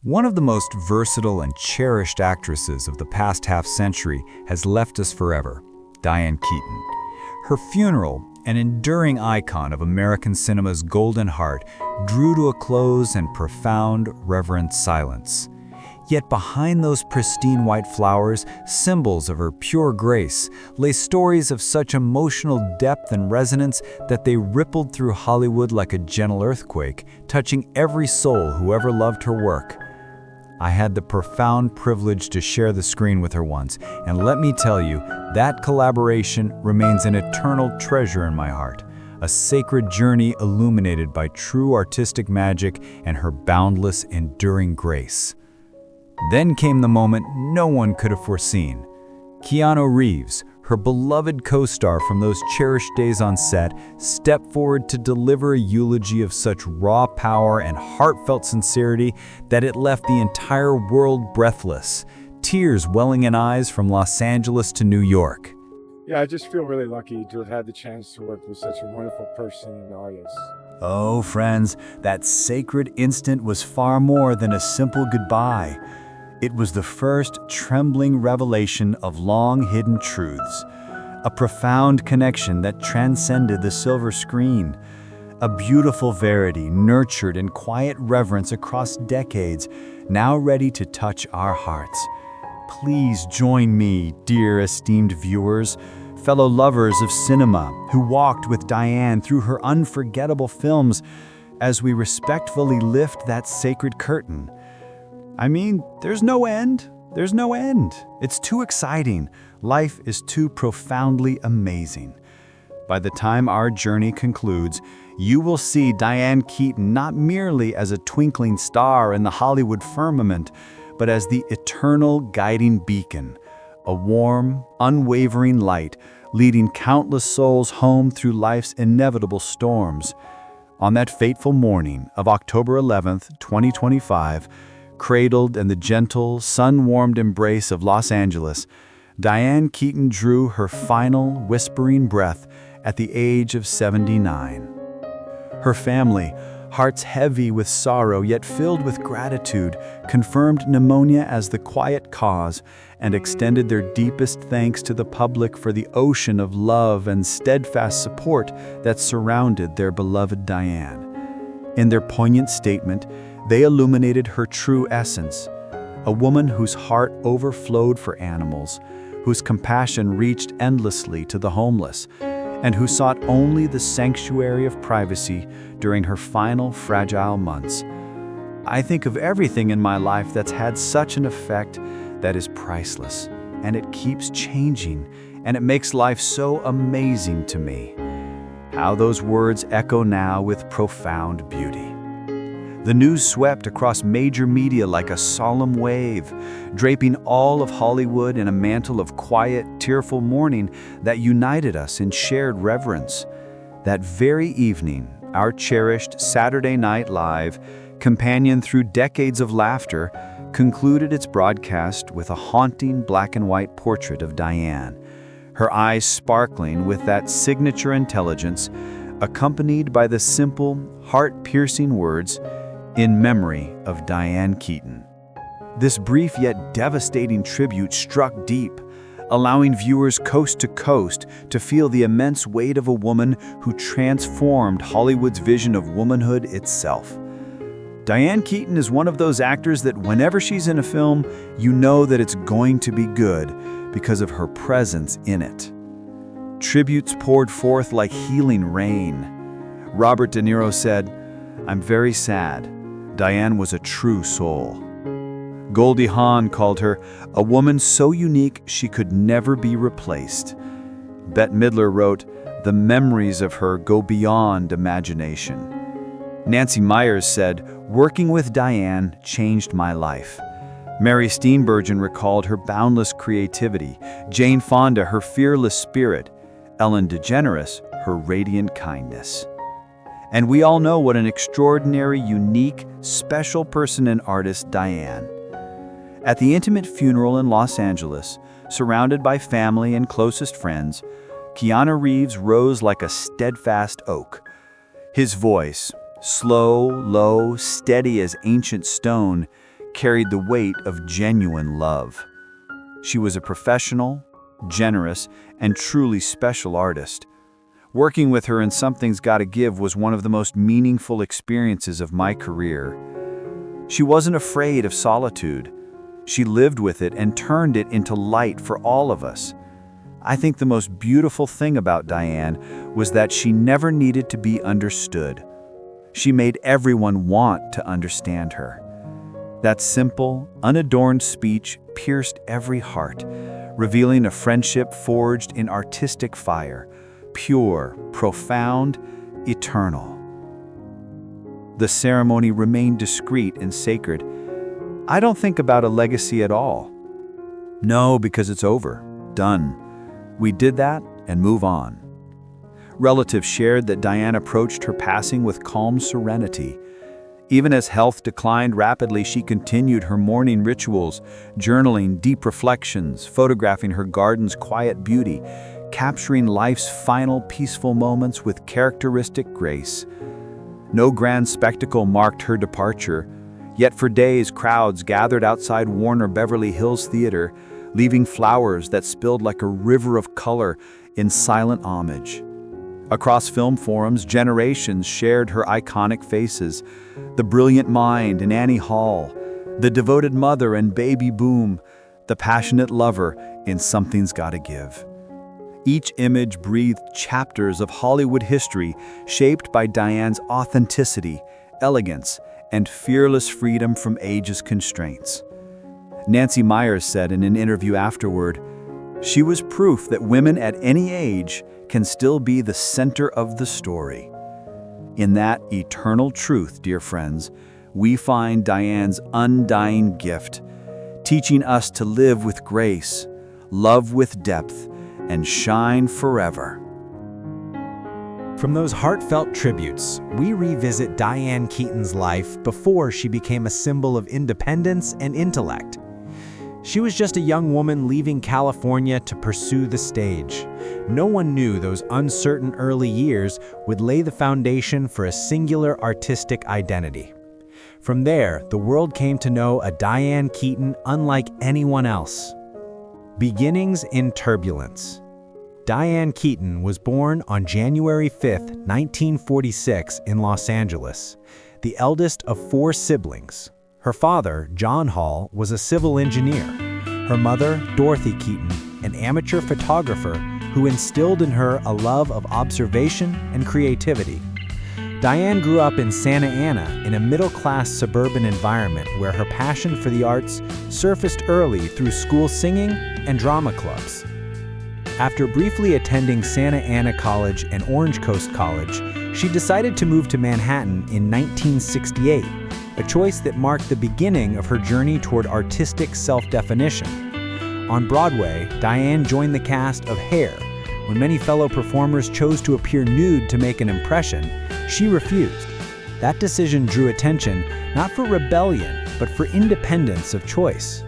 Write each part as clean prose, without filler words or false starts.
One of the most versatile and cherished actresses of the past half-century has left us forever, Diane Keaton. Her funeral, an enduring icon of American cinema's golden heart, drew to a close in profound, reverent silence. Yet behind those pristine white flowers, symbols of her pure grace, lay stories of such emotional depth and resonance that they rippled through Hollywood like a gentle earthquake, touching every soul who ever loved her work. I had the profound privilege to share the screen with her once, and let me tell you, that collaboration remains an eternal treasure in my heart, a sacred journey illuminated by true artistic magic and her boundless, enduring grace. Then came the moment no one could have foreseen. Keanu Reeves, her beloved co-star from those cherished days on set, stepped forward to deliver a eulogy of such raw power and heartfelt sincerity that it left the entire world breathless, tears welling in eyes from Los Angeles to New York. Yeah, I just feel really lucky to have had the chance to work with such a wonderful person and artist. Oh, friends, that sacred instant was far more than a simple goodbye. It was the first trembling revelation of long-hidden truths, a profound connection that transcended the silver screen, a beautiful verity nurtured in quiet reverence across decades, now ready to touch our hearts. Please join me, dear esteemed viewers, fellow lovers of cinema who walked with Diane through her unforgettable films, as we respectfully lift that sacred curtain. I mean, there's no end. There's no end. It's too exciting. Life is too profoundly amazing. By the time our journey concludes, you will see Diane Keaton not merely as a twinkling star in the Hollywood firmament, but as the eternal guiding beacon, a warm, unwavering light leading countless souls home through life's inevitable storms. On that fateful morning of October 11th, 2025, cradled in the gentle, sun-warmed embrace of Los Angeles, Diane Keaton drew her final, whispering breath at the age of 79. Her family, hearts heavy with sorrow yet filled with gratitude, confirmed pneumonia as the quiet cause and extended their deepest thanks to the public for the ocean of love and steadfast support that surrounded their beloved Diane. In their poignant statement, they illuminated her true essence, a woman whose heart overflowed for animals, whose compassion reached endlessly to the homeless, and who sought only the sanctuary of privacy during her final fragile months. I think of everything in my life that's had such an effect that is priceless, and it keeps changing, and it makes life so amazing to me. How those words echo now with profound beauty. The news swept across major media like a solemn wave, draping all of Hollywood in a mantle of quiet, tearful mourning that united us in shared reverence. That very evening, our cherished Saturday Night Live, companion through decades of laughter, concluded its broadcast with a haunting black and white portrait of Diane, her eyes sparkling with that signature intelligence, accompanied by the simple, heart-piercing words, "In memory of Diane Keaton." This brief yet devastating tribute struck deep, allowing viewers coast to coast to feel the immense weight of a woman who transformed Hollywood's vision of womanhood itself. Diane Keaton is one of those actors that whenever she's in a film, you know that it's going to be good because of her presence in it. Tributes poured forth like healing rain. Robert De Niro said, "I'm very sad. Diane was a true soul." Goldie Hawn called her a woman so unique she could never be replaced. Bette Midler wrote, "The memories of her go beyond imagination." Nancy Meyers said, "Working with Diane changed my life." Mary Steenburgen recalled her boundless creativity, Jane Fonda her fearless spirit, Ellen DeGeneres her radiant kindness. And we all know what an extraordinary, unique, special person and artist Diane. At the intimate funeral in Los Angeles, surrounded by family and closest friends, Keanu Reeves rose like a steadfast oak. His voice, slow, low, steady as ancient stone, carried the weight of genuine love. She was a professional, generous, and truly special artist. Working with her in Something's Gotta Give was one of the most meaningful experiences of my career. She wasn't afraid of solitude. She lived with it and turned it into light for all of us. I think the most beautiful thing about Diane was that she never needed to be understood. She made everyone want to understand her. That simple, unadorned speech pierced every heart, revealing a friendship forged in artistic fire, pure, profound, eternal. The ceremony remained discreet and sacred. I don't think about a legacy at all. No, because it's over, done. We did that and move on. Relatives shared that Diane approached her passing with calm serenity. Even as health declined rapidly, she continued her morning rituals, journaling deep reflections, photographing her garden's quiet beauty, capturing life's final peaceful moments with characteristic grace. No grand spectacle marked her departure, yet for days crowds gathered outside Warner Beverly Hills Theater, leaving flowers that spilled like a river of color in silent homage. Across film forums, generations shared her iconic faces: the brilliant mind in Annie Hall, the devoted mother in Baby Boom, the passionate lover in Something's Gotta Give. Each image breathed chapters of Hollywood history shaped by Diane's authenticity, elegance, and fearless freedom from age's constraints. Nancy Meyers said in an interview afterward, "She was proof that women at any age can still be the center of the story." In that eternal truth, dear friends, we find Diane's undying gift, teaching us to live with grace, love with depth, and shine forever. From those heartfelt tributes, we revisit Diane Keaton's life before she became a symbol of independence and intellect. She was just a young woman leaving California to pursue the stage. No one knew those uncertain early years would lay the foundation for a singular artistic identity. From there, the world came to know a Diane Keaton unlike anyone else. Beginnings in Turbulence. Diane Keaton was born on January 5, 1946 in Los Angeles, the eldest of 4 siblings. Her father, John Hall, was a civil engineer. Her mother, Dorothy Keaton, an amateur photographer who instilled in her a love of observation and creativity. Diane grew up in Santa Ana in a middle-class suburban environment where her passion for the arts surfaced early through school singing and drama clubs. After briefly attending Santa Ana College and Orange Coast College, she decided to move to Manhattan in 1968, a choice that marked the beginning of her journey toward artistic self-definition. On Broadway, Diane joined the cast of Hair. When many fellow performers chose to appear nude to make an impression, she refused. That decision drew attention not for rebellion, but for independence of choice.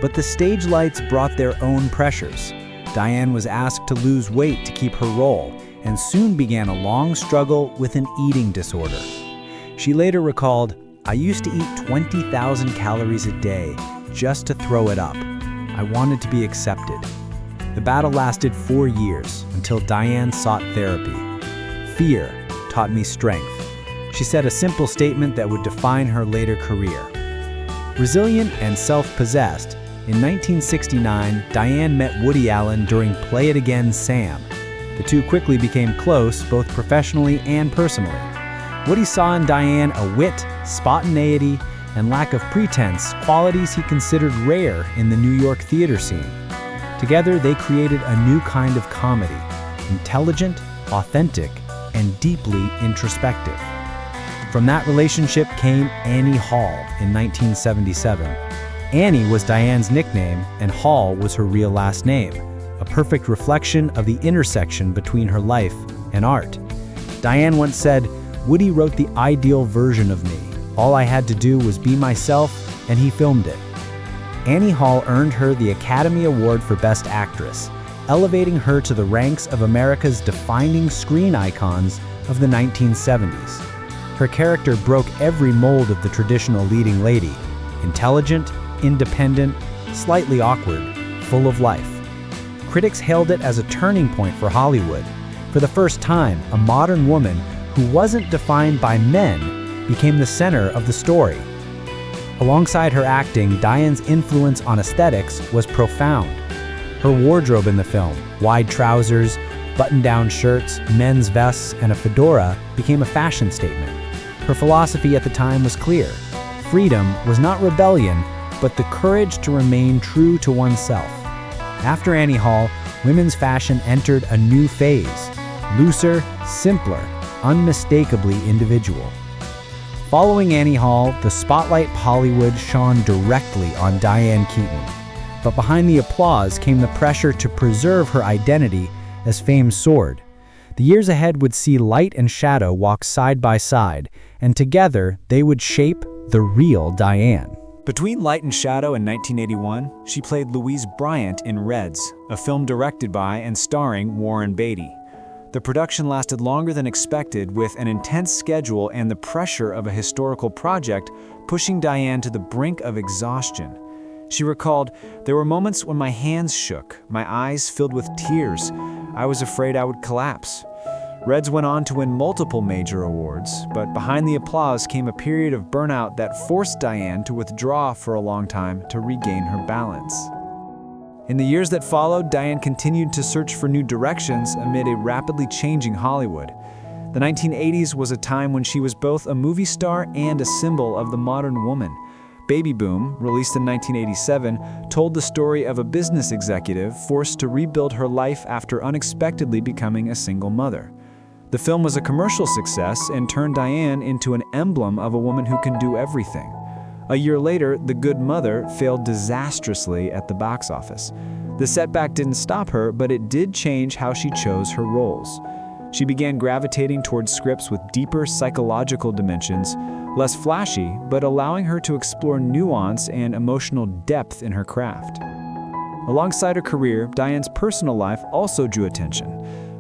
But the stage lights brought their own pressures. Diane was asked to lose weight to keep her role, and soon began a long struggle with an eating disorder. She later recalled, "I used to eat 20,000 calories a day just to throw it up. I wanted to be accepted." The battle lasted 4 years until Diane sought therapy. "Fear taught me strength," she said, a simple statement that would define her later career. Resilient and self-possessed, in 1969, Diane met Woody Allen during Play It Again, Sam. The two quickly became close, both professionally and personally. Woody saw in Diane a wit, spontaneity, and lack of pretense, qualities he considered rare in the New York theater scene. Together, they created a new kind of comedy, intelligent, authentic, and deeply introspective. From that relationship came Annie Hall in 1977. Annie was Diane's nickname, and Hall was her real last name, a perfect reflection of the intersection between her life and art. Diane once said, "Woody wrote the ideal version of me. All I had to do was be myself, and he filmed it." Annie Hall earned her the Academy Award for Best Actress, elevating her to the ranks of America's defining screen icons of the 1970s. Her character broke every mold of the traditional leading lady, intelligent, independent, slightly awkward, full of life. Critics hailed it as a turning point for Hollywood. For the first time, a modern woman who wasn't defined by men became the center of the story. Alongside her acting, Diane's influence on aesthetics was profound. Her wardrobe in the film, wide trousers, button-down shirts, men's vests, and a fedora, became a fashion statement. Her philosophy at the time was clear. Freedom was not rebellion, but the courage to remain true to oneself. After Annie Hall, women's fashion entered a new phase. Looser, simpler, unmistakably individual. Following Annie Hall, the spotlight of Hollywood shone directly on Diane Keaton. But behind the applause came the pressure to preserve her identity as fame soared. The years ahead would see light and shadow walk side by side, and together they would shape the real Diane. Between Light and Shadow in 1981, she played Louise Bryant in Reds, a film directed by and starring Warren Beatty. The production lasted longer than expected, with an intense schedule and the pressure of a historical project pushing Diane to the brink of exhaustion. She recalled, "There were moments when my hands shook, my eyes filled with tears. I was afraid I would collapse." Reds went on to win multiple major awards, but behind the applause came a period of burnout that forced Diane to withdraw for a long time to regain her balance. In the years that followed, Diane continued to search for new directions amid a rapidly changing Hollywood. The 1980s was a time when she was both a movie star and a symbol of the modern woman. Baby Boom, released in 1987, told the story of a business executive forced to rebuild her life after unexpectedly becoming a single mother. The film was a commercial success and turned Diane into an emblem of a woman who can do everything. A year later, The Good Mother failed disastrously at the box office. The setback didn't stop her, but it did change how she chose her roles. She began gravitating towards scripts with deeper psychological dimensions, less flashy, but allowing her to explore nuance and emotional depth in her craft. Alongside her career, Diane's personal life also drew attention.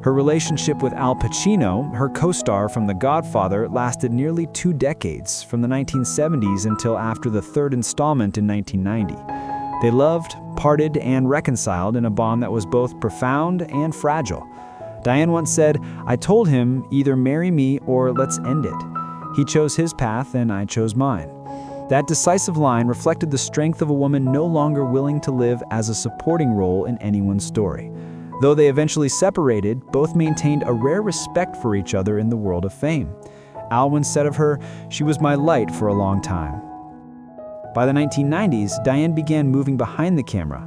Her relationship with Al Pacino, her co-star from The Godfather, lasted nearly 2 decades, from the 1970s until after the third installment in 1990. They loved, parted, and reconciled in a bond that was both profound and fragile. Diane once said, "I told him, either marry me or let's end it. He chose his path and I chose mine." That decisive line reflected the strength of a woman no longer willing to live as a supporting role in anyone's story. Though they eventually separated, both maintained a rare respect for each other in the world of fame. Al once said of her, "She was my light for a long time." By the 1990s, Diane began moving behind the camera.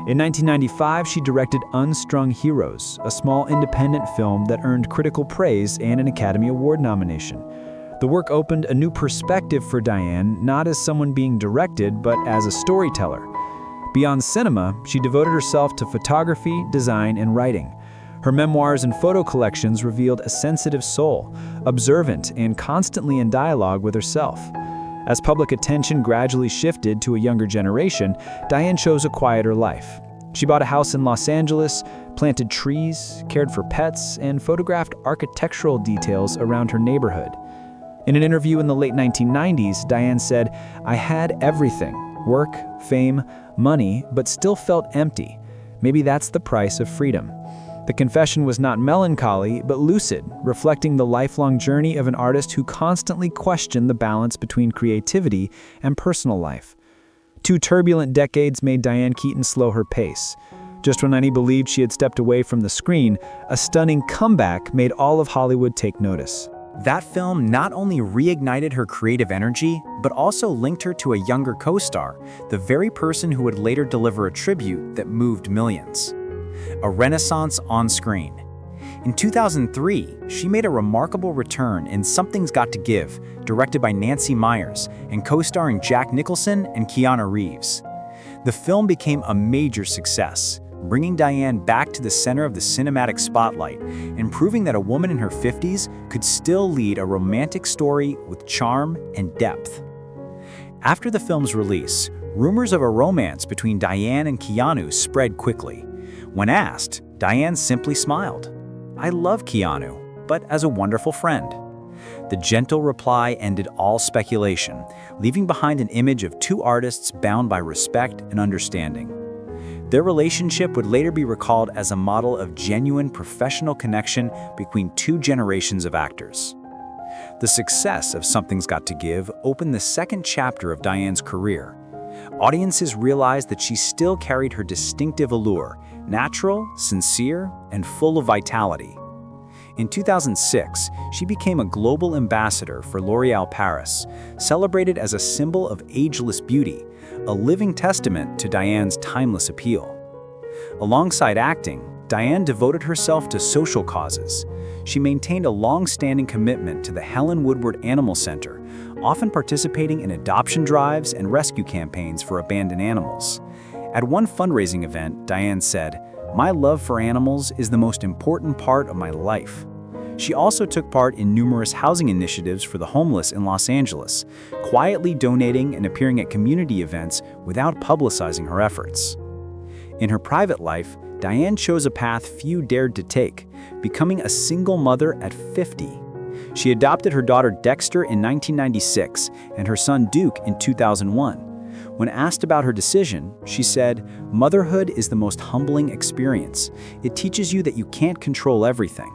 In 1995, she directed Unstrung Heroes, a small independent film that earned critical praise and an Academy Award nomination. The work opened a new perspective for Diane, not as someone being directed, but as a storyteller. Beyond cinema, she devoted herself to photography, design, and writing. Her memoirs and photo collections revealed a sensitive soul, observant and constantly in dialogue with herself. As public attention gradually shifted to a younger generation, Diane chose a quieter life. She bought a house in Los Angeles, planted trees, cared for pets, and photographed architectural details around her neighborhood. In an interview in the late 1990s, Diane said, "I had everything, work, fame, money, but still felt empty. Maybe that's the price of freedom." The confession was not melancholy, but lucid, reflecting the lifelong journey of an artist who constantly questioned the balance between creativity and personal life. 2 turbulent decades made Diane Keaton slow her pace. Just when many believed she had stepped away from the screen, a stunning comeback made all of Hollywood take notice. That film not only reignited her creative energy, but also linked her to a younger co-star, the very person who would later deliver a tribute that moved millions. A renaissance on screen. In 2003, she made a remarkable return in Something's Got to Give, directed by Nancy Meyers and co-starring Jack Nicholson and Keanu Reeves. The film became a major success, bringing Diane back to the center of the cinematic spotlight and proving that a woman in her 50s could still lead a romantic story with charm and depth. After the film's release, rumors of a romance between Diane and Keanu spread quickly. When asked, Diane simply smiled. "I love Keanu, but as a wonderful friend." The gentle reply ended all speculation, leaving behind an image of two artists bound by respect and understanding. Their relationship would later be recalled as a model of genuine professional connection between two generations of actors. The success of Something's Got to Give opened the second chapter of Diane's career. Audiences realized that she still carried her distinctive allure, natural, sincere, and full of vitality. In 2006, she became a global ambassador for L'Oréal Paris, celebrated as a symbol of ageless beauty, a living testament to Diane's timeless appeal. Alongside acting, Diane devoted herself to social causes. She maintained a long-standing commitment to the Helen Woodward Animal Center, often participating in adoption drives and rescue campaigns for abandoned animals. At one fundraising event, Diane said, "My love for animals is the most important part of my life." She also took part in numerous housing initiatives for the homeless in Los Angeles, quietly donating and appearing at community events without publicizing her efforts. In her private life, Diane chose a path few dared to take, becoming a single mother at 50. She adopted her daughter Dexter in 1996 and her son Duke in 2001. When asked about her decision, she said, "Motherhood is the most humbling experience. It teaches you that you can't control everything."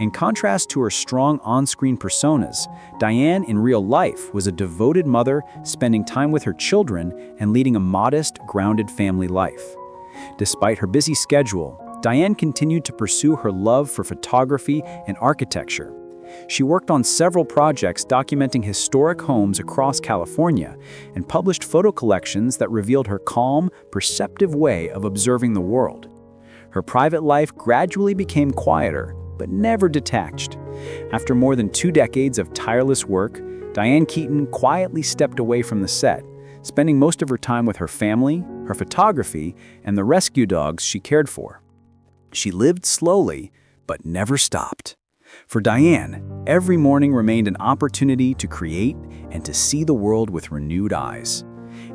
In contrast to her strong on-screen personas, Diane in real life was a devoted mother, spending time with her children and leading a modest, grounded family life. Despite her busy schedule, Diane continued to pursue her love for photography and architecture. She worked on several projects documenting historic homes across California and published photo collections that revealed her calm, perceptive way of observing the world. Her private life gradually became quieter, but never detached. After more than 2 decades of tireless work, Diane Keaton quietly stepped away from the set, spending most of her time with her family, her photography, and the rescue dogs she cared for. She lived slowly, but never stopped. For Diane, every morning remained an opportunity to create and to see the world with renewed eyes.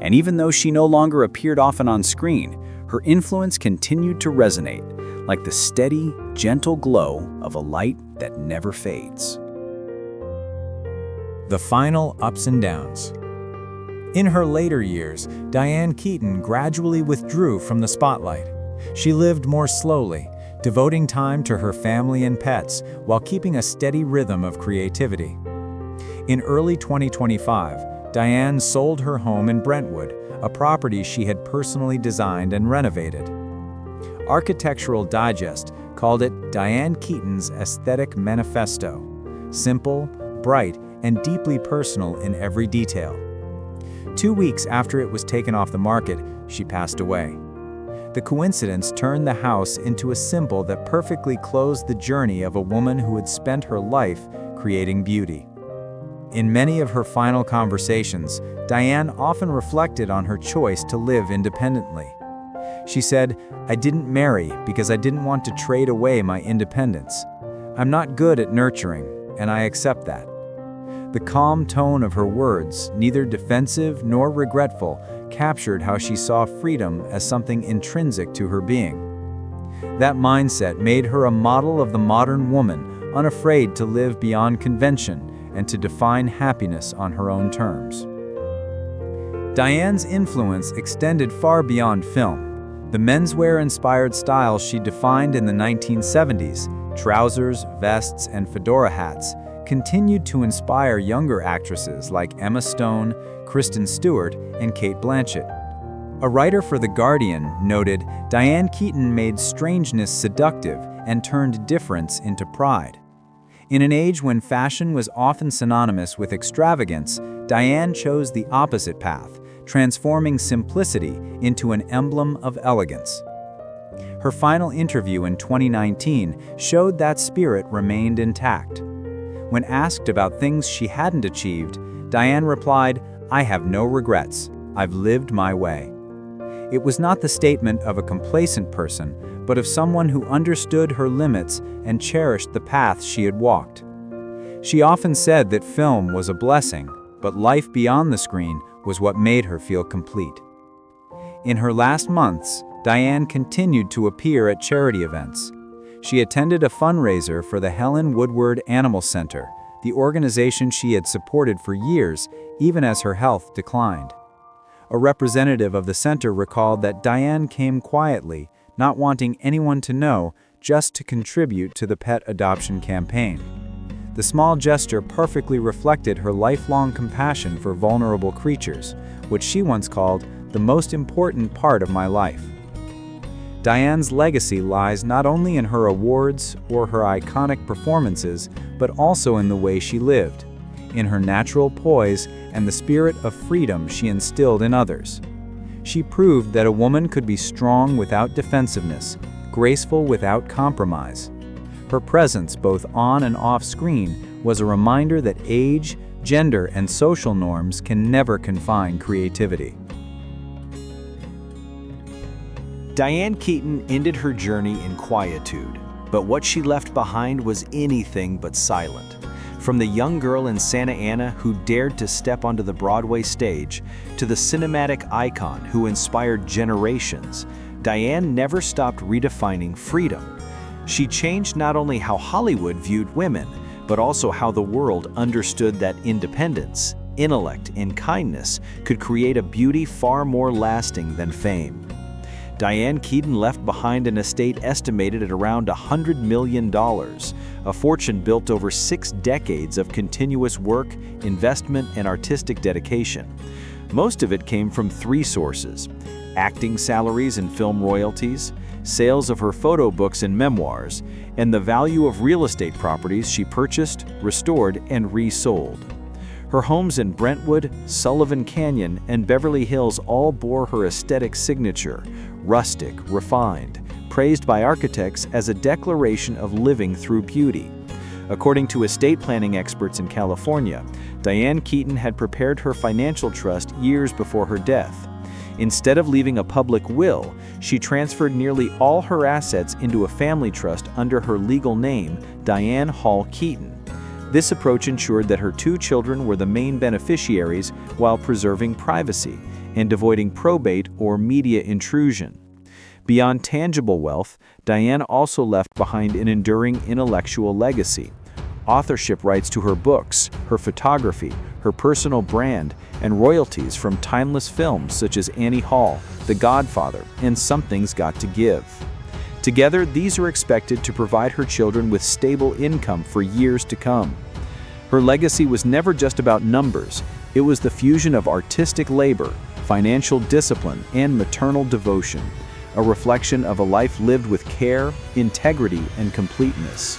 And even though she no longer appeared often on screen, her influence continued to resonate, like the steady, gentle glow of a light that never fades. The final ups and downs. In her later years, Diane Keaton gradually withdrew from the spotlight. She lived more slowly, devoting time to her family and pets while keeping a steady rhythm of creativity. In early 2025, Diane sold her home in Brentwood, a property she had personally designed and renovated. Architectural Digest called it Diane Keaton's Aesthetic Manifesto, simple, bright, and deeply personal in every detail. 2 weeks after it was taken off the market, she passed away. The coincidence turned the house into a symbol that perfectly closed the journey of a woman who had spent her life creating beauty. In many of her final conversations, Diane often reflected on her choice to live independently. She said, "I didn't marry because I didn't want to trade away my independence. I'm not good at nurturing, and I accept that." The calm tone of her words, neither defensive nor regretful, captured how she saw freedom as something intrinsic to her being. That mindset made her a model of the modern woman, unafraid to live beyond convention and to define happiness on her own terms. Diane's influence extended far beyond film. The menswear-inspired styles she defined in the 1970s, trousers, vests, and fedora hats, continued to inspire younger actresses like Emma Stone, Kristen Stewart, and Cate Blanchett. A writer for The Guardian noted, "Diane Keaton made strangeness seductive and turned difference into pride." In an age when fashion was often synonymous with extravagance, Diane chose the opposite path, transforming simplicity into an emblem of elegance. Her final interview in 2019 showed that spirit remained intact. When asked about things she hadn't achieved, Diane replied, "I have no regrets. I've lived my way." It was not the statement of a complacent person, but of someone who understood her limits and cherished the path she had walked. She often said that film was a blessing, but life beyond the screen was what made her feel complete. In her last months, Diane continued to appear at charity events. She attended a fundraiser for the Helen Woodward Animal Center, the organization she had supported for years, even as her health declined. A representative of the center recalled that Diane came quietly, not wanting anyone to know, just to contribute to the pet adoption campaign. The small gesture perfectly reflected her lifelong compassion for vulnerable creatures, which she once called the most important part of my life. Diane's legacy lies not only in her awards or her iconic performances, but also in the way she lived, in her natural poise and the spirit of freedom she instilled in others. She proved that a woman could be strong without defensiveness, graceful without compromise. Her presence, both on and off screen, was a reminder that age, gender, and social norms can never confine creativity. Diane Keaton ended her journey in quietude, but what she left behind was anything but silent. From the young girl in Santa Ana who dared to step onto the Broadway stage, to the cinematic icon who inspired generations, Diane never stopped redefining freedom. She changed not only how Hollywood viewed women, but also how the world understood that independence, intellect, and kindness could create a beauty far more lasting than fame. Diane Keaton left behind an estate estimated at around $100 million, a fortune built over 6 decades of continuous work, investment, and artistic dedication. Most of it came from 3 sources: acting salaries and film royalties, sales of her photo books and memoirs, and the value of real estate properties she purchased, restored, and resold. Her homes in Brentwood, Sullivan Canyon, and Beverly Hills all bore her aesthetic signature: rustic, refined, praised by architects as a declaration of living through beauty. According to estate planning experts in California, Diane Keaton had prepared her financial trust years before her death. Instead of leaving a public will, she transferred nearly all her assets into a family trust under her legal name, Diane Hall Keaton. This approach ensured that her 2 children were the main beneficiaries while preserving privacy and avoiding probate or media intrusion. Beyond tangible wealth, Diane also left behind an enduring intellectual legacy: authorship rights to her books, her photography, her personal brand, and royalties from timeless films such as Annie Hall, The Godfather, and Something's Got to Give. Together, these are expected to provide her children with stable income for years to come. Her legacy was never just about numbers. It was the fusion of artistic labor, financial discipline, and maternal devotion, a reflection of a life lived with care, integrity, and completeness.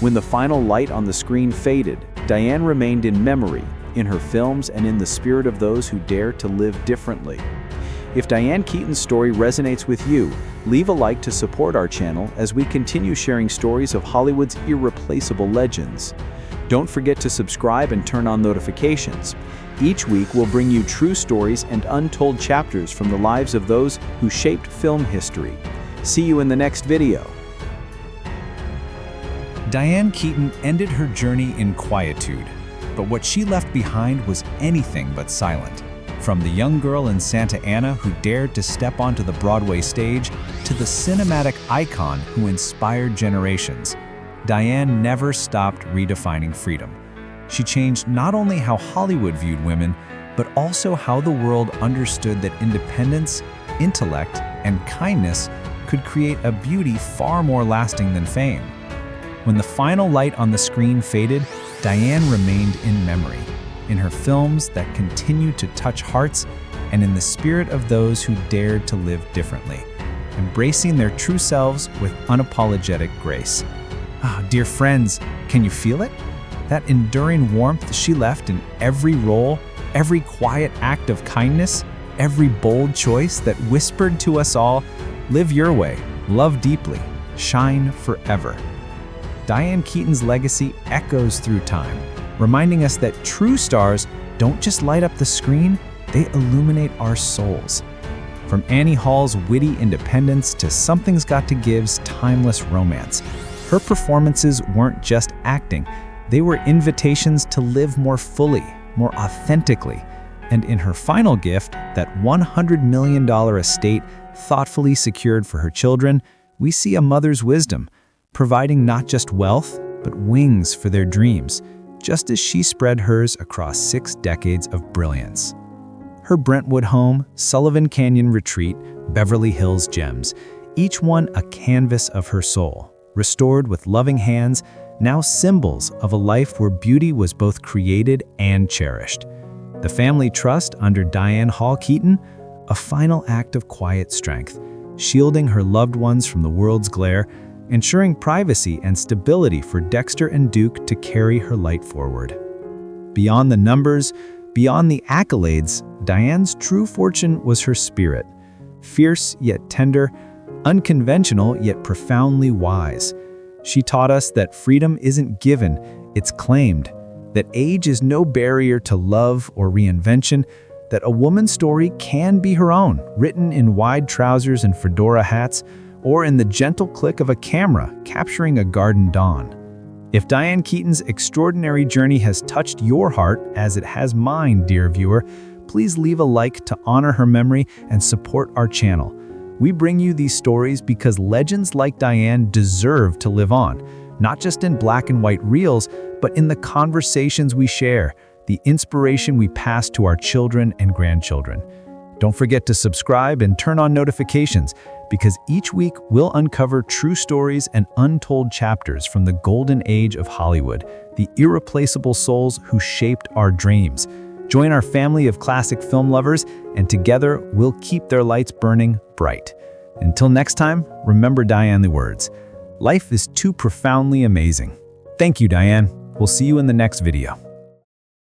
When the final light on the screen faded, Diane remained in memory, in her films, and in the spirit of those who dare to live differently. If Diane Keaton's story resonates with you, leave a like to support our channel as we continue sharing stories of Hollywood's irreplaceable legends. Don't forget to subscribe and turn on notifications. Each week we'll bring you true stories and untold chapters from the lives of those who shaped film history. See you in the next video. Diane Keaton ended her journey in quietude, but what she left behind was anything but silent. From the young girl in Santa Ana who dared to step onto the Broadway stage, to the cinematic icon who inspired generations, Diane never stopped redefining freedom. She changed not only how Hollywood viewed women, but also how the world understood that independence, intellect, and kindness could create a beauty far more lasting than fame. When the final light on the screen faded, Diane remained in memory, in her films that continued to touch hearts, and in the spirit of those who dared to live differently, embracing their true selves with unapologetic grace. Dear friends, can you feel it? That enduring warmth she left in every role, every quiet act of kindness, every bold choice that whispered to us all, live your way, love deeply, shine forever. Diane Keaton's legacy echoes through time, reminding us that true stars don't just light up the screen, they illuminate our souls. From Annie Hall's witty independence to Something's Got to Give's timeless romance, her performances weren't just acting, they were invitations to live more fully, more authentically. And in her final gift, that $100 million estate thoughtfully secured for her children, we see a mother's wisdom, providing not just wealth, but wings for their dreams, just as she spread hers across 6 decades of brilliance. Her Brentwood home, Sullivan Canyon Retreat, Beverly Hills Gems, each one a canvas of her soul, restored with loving hands, now symbols of a life where beauty was both created and cherished. The family trust under Diane Hall Keaton, a final act of quiet strength, shielding her loved ones from the world's glare, ensuring privacy and stability for Dexter and Duke to carry her light forward. Beyond the numbers, beyond the accolades, Diane's true fortune was her spirit. Fierce yet tender, unconventional yet profoundly wise. She taught us that freedom isn't given, it's claimed, that age is no barrier to love or reinvention, that a woman's story can be her own, written in wide trousers and fedora hats, or in the gentle click of a camera capturing a garden dawn. If Diane Keaton's extraordinary journey has touched your heart as it has mine, dear viewer, please leave a like to honor her memory and support our channel. We bring you these stories because legends like Diane deserve to live on, not just in black and white reels, but in the conversations we share, the inspiration we pass to our children and grandchildren. Don't forget to subscribe and turn on notifications, because each week we'll uncover true stories and untold chapters from the golden age of Hollywood, the irreplaceable souls who shaped our dreams. Join our family of classic film lovers, and together we'll keep their lights burning bright. Until next time, remember Diane's words. Life is too profoundly amazing. Thank you, Diane. We'll see you in the next video.